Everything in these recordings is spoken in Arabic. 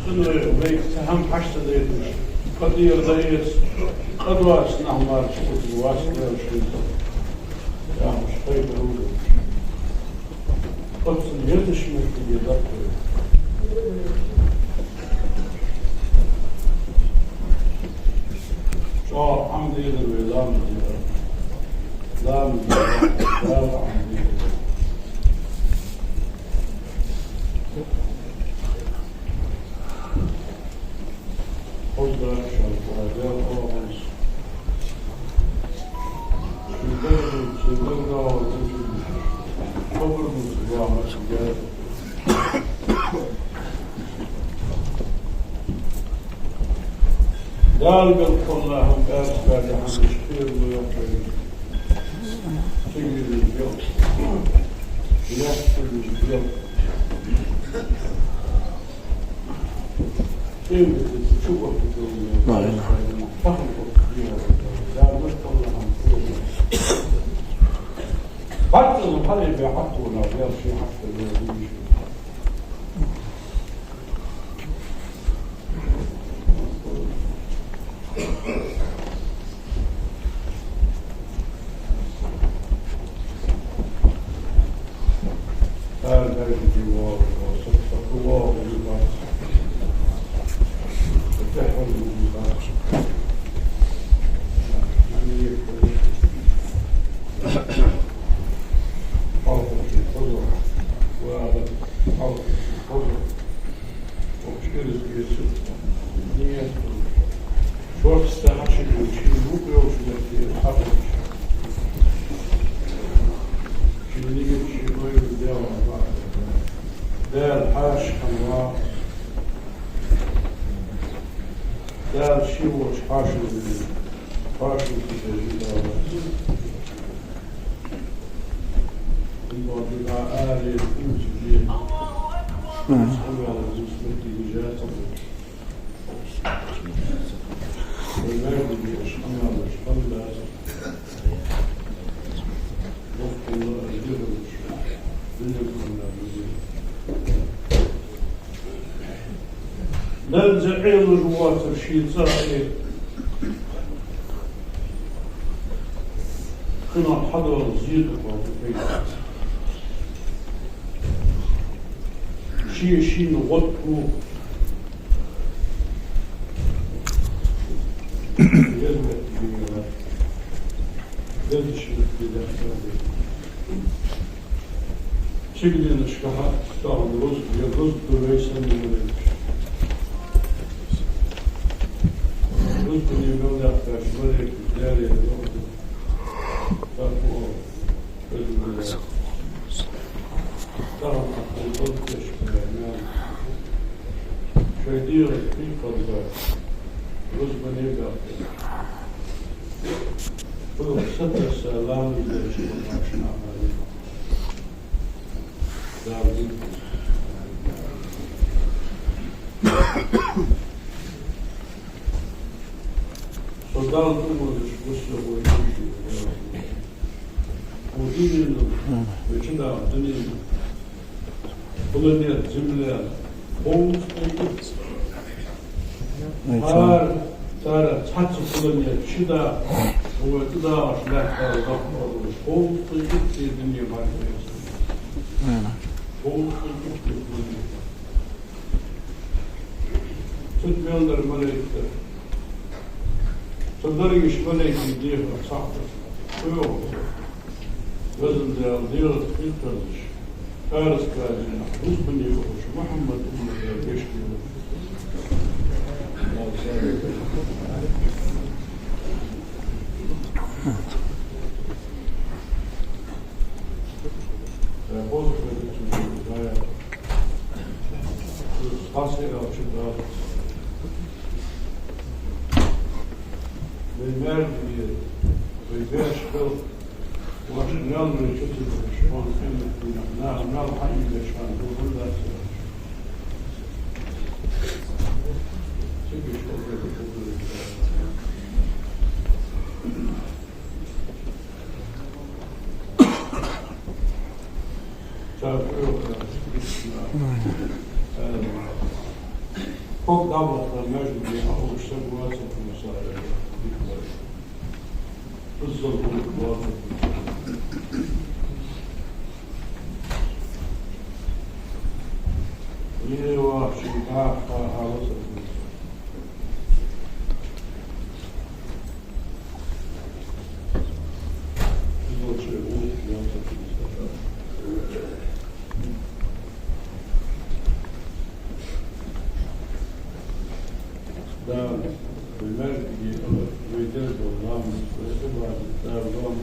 كل ويك سهم حشت ديتش قد يرضيس قد واسنا عمار شكوت واسنا وشيء يا مش خير هو قد سنيتش مثل يدك شو حمد يدر ويلام لام لا قال بالله قال بعد عن الشير ويقول تجري الجو يحصل الجو شو وقت حتى المحلل بيحطوا ولا غير شيء حتى اليوم ننزعيل الواتر شيء صحيح كنا حضر زيادة شيء نغطه شكلي نشكحة اشتغل رزق بريسا من رزق يقول لك تشملك داري الوقت تقوى ترى الضد تشمل شدير في قلبه رزق يبقى ستة سلام ليش ما شنو صدام تقول وش هو ودين وشنا دنيا بلدية جملة بوم صار تحت بلدية شدا هو كذا عشان بوم في الدنيا ما بوم تتمنى الملائكة تقدر يشملك يديه صاحبه ويوم لازم ديال الفلترش فارس كاجنا رزبني وش محمد أمك يشكي الله يسلمك فوز في خاصة أو شباب بالمال ويبيعش خلق وعشان يالله يشتغل الشيطان فينا نار حي الشيطان هو كل ذات تبي شغل Çok davlatlar mevcut diye almışlar, bu açık müsaade. Hızlı olup bu açık müsaade. Yine var şimdi daha ağlasın. Da Ömer gibi veder de Allah'ın müstahisi vardı. Da Allah'ın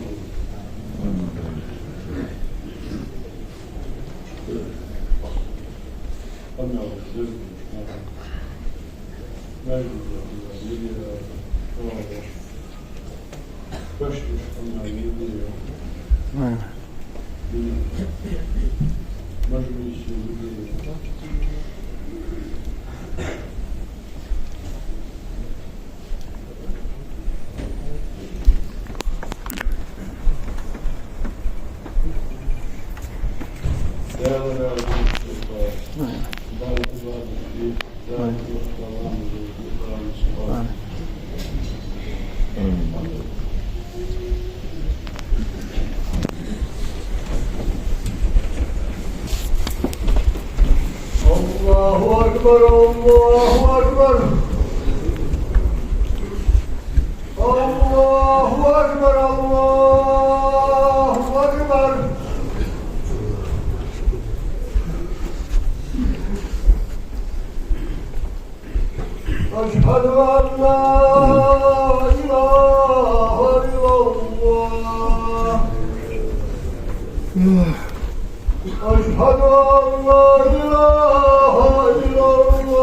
Ama sözü mevcut yediyor. Baş düşmanlar yediyor. Meclisi yediyor. Allahu Ekber, Allahu Ekber. Allahu Ekber, Allahu Ekber. Eşhedü en la ilahe illallah. Eşhedü en la ilahe illallah.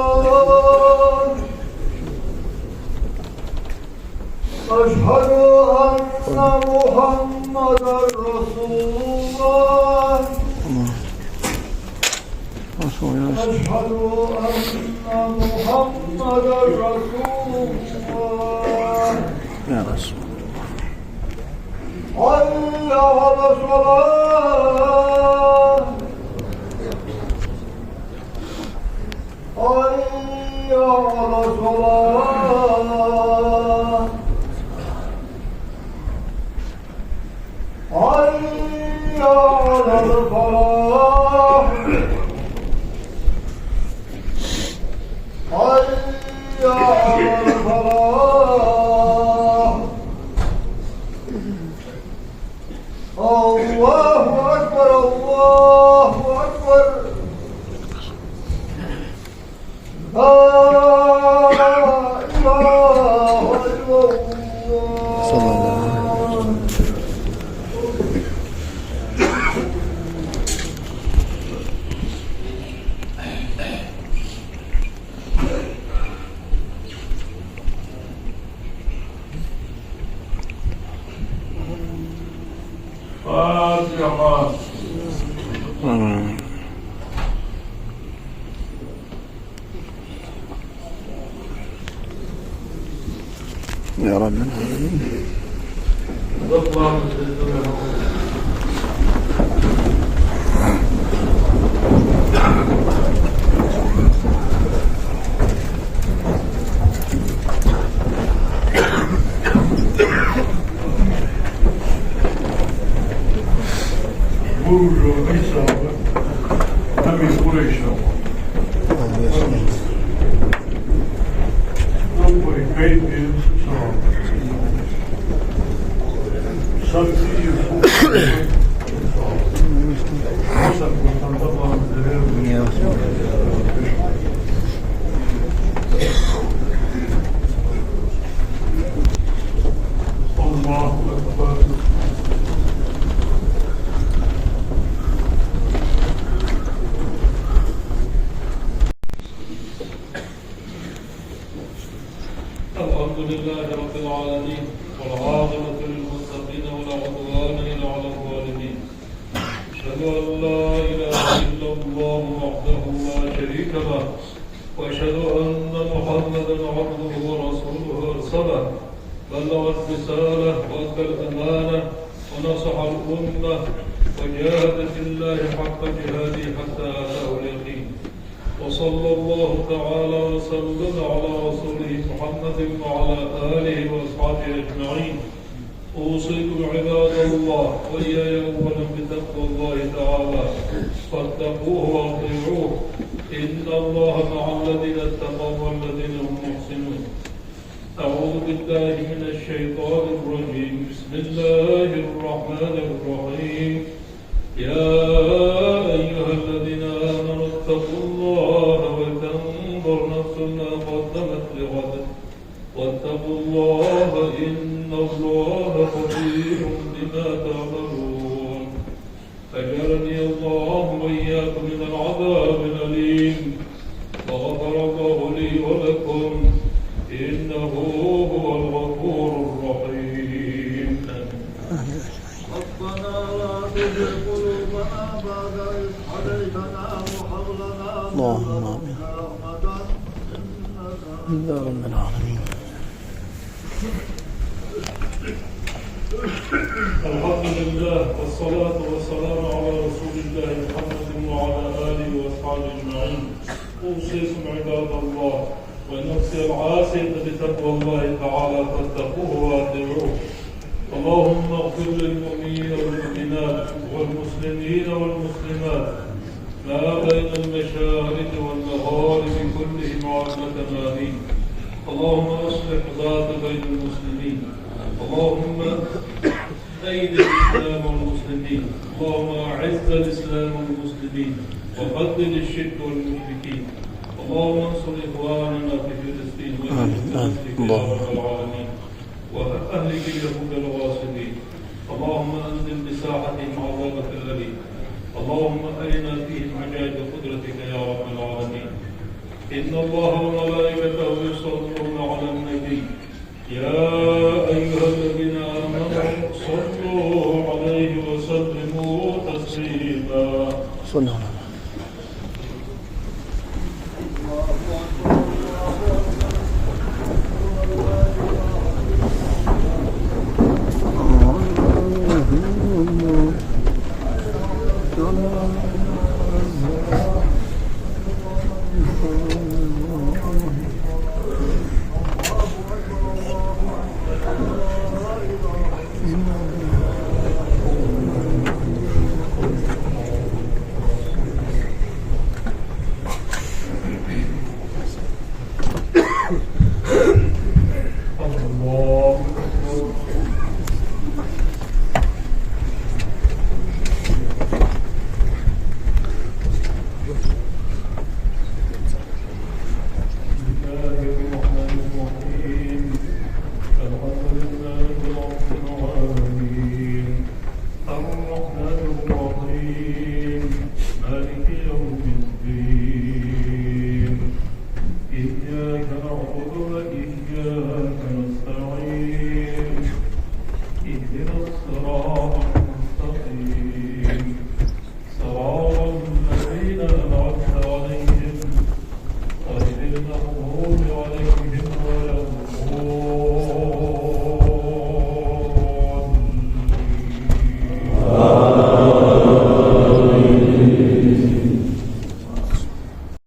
Eşhedü enne Muhammeden Resulullah. Eşhedü enne Muhammeden Resulullah. Ya Resulallah. Hayya ala salat. Hayya ala salat. Hayya ala falah. Hayya ala falah. Allahu Ekber, Allahu Ekber. La ilahe illallah. Fatiha. Ya Rabbi. Burcu, İsa'bı, tabi Kureyş'e. Namboy, Beyt'in, Santi'yi, Masa, Kurtan'da Allahu Ekber. الحمد لله رب العالمين والعاقبة للمتقين ولا عدوان إلا على الظالمين أشهد أن لا إله إلا الله وحده لا شريك له وأشهد أن محمدا عبده ورسوله أرسله بلغ الرسالة وأدى الأمانة ونصح الأمة وجاهد في الله حق جهاده حتى أتاه اليقين وصلى الله تعالى وسلم على رسوله محمد وعلى آله وأصحابه أجمعين. أوصيكم عباد الله وإياي أولا بتقوى الله تعالى فاتقوه وأطيعوه إن الله مع الذين اتقوا والذين هم محسنون. أعوذ بالله من الشيطان الرجيم. بسم الله الرحمن الرحيم. يا أيها الذين آمنوا اتقوا الله ولتنظر نفس ما قدمت لغد واتقوا الله إن الله خبير بما تعملون. أجرني الله وإياكم من العذاب الأليم وغفر الله لي ولكم إنه هو الغفور الرحيم. ربنا لا تزغ قلوبنا بعد إذ هديتنا وهب لنا من اللهم لدنك رحمة إنك يا رب العالمين. الحمد لله والصلاة والسلام على رسول الله محمد وعلى آله وأصحابه أجمعين. أوصيكم عباد الله ونفسي العاصية بتقوى الله تعالى فاتقوه وأطيعوه. اللهم اغفر للمؤمنين والمؤمنات والمسلمين والمسلمات ما بين المشارق والمغارب كلهم عامة آمين. اللهم اصلح ذات بين المسلمين. اللهم أيد الإسلام والمسلمين. اللهم أعز الإسلام والمسلمين وقتل الشرك والمشركين. اللهم انصر إخواننا في فلسطين وفي فلسطين يا رب العالمين وأهلك اليهود الغاصبين. اللهم أنزل بساحتهم عذابك الأليم. اللهم أرنا فيهم عجائب قدرتك يا رب العالمين. إن الله وملائكته يصلون على النبي يا أيها الذين آمنوا صلوا عليه وسلموا تسليما. صلى الله عليه اهدنا الصراط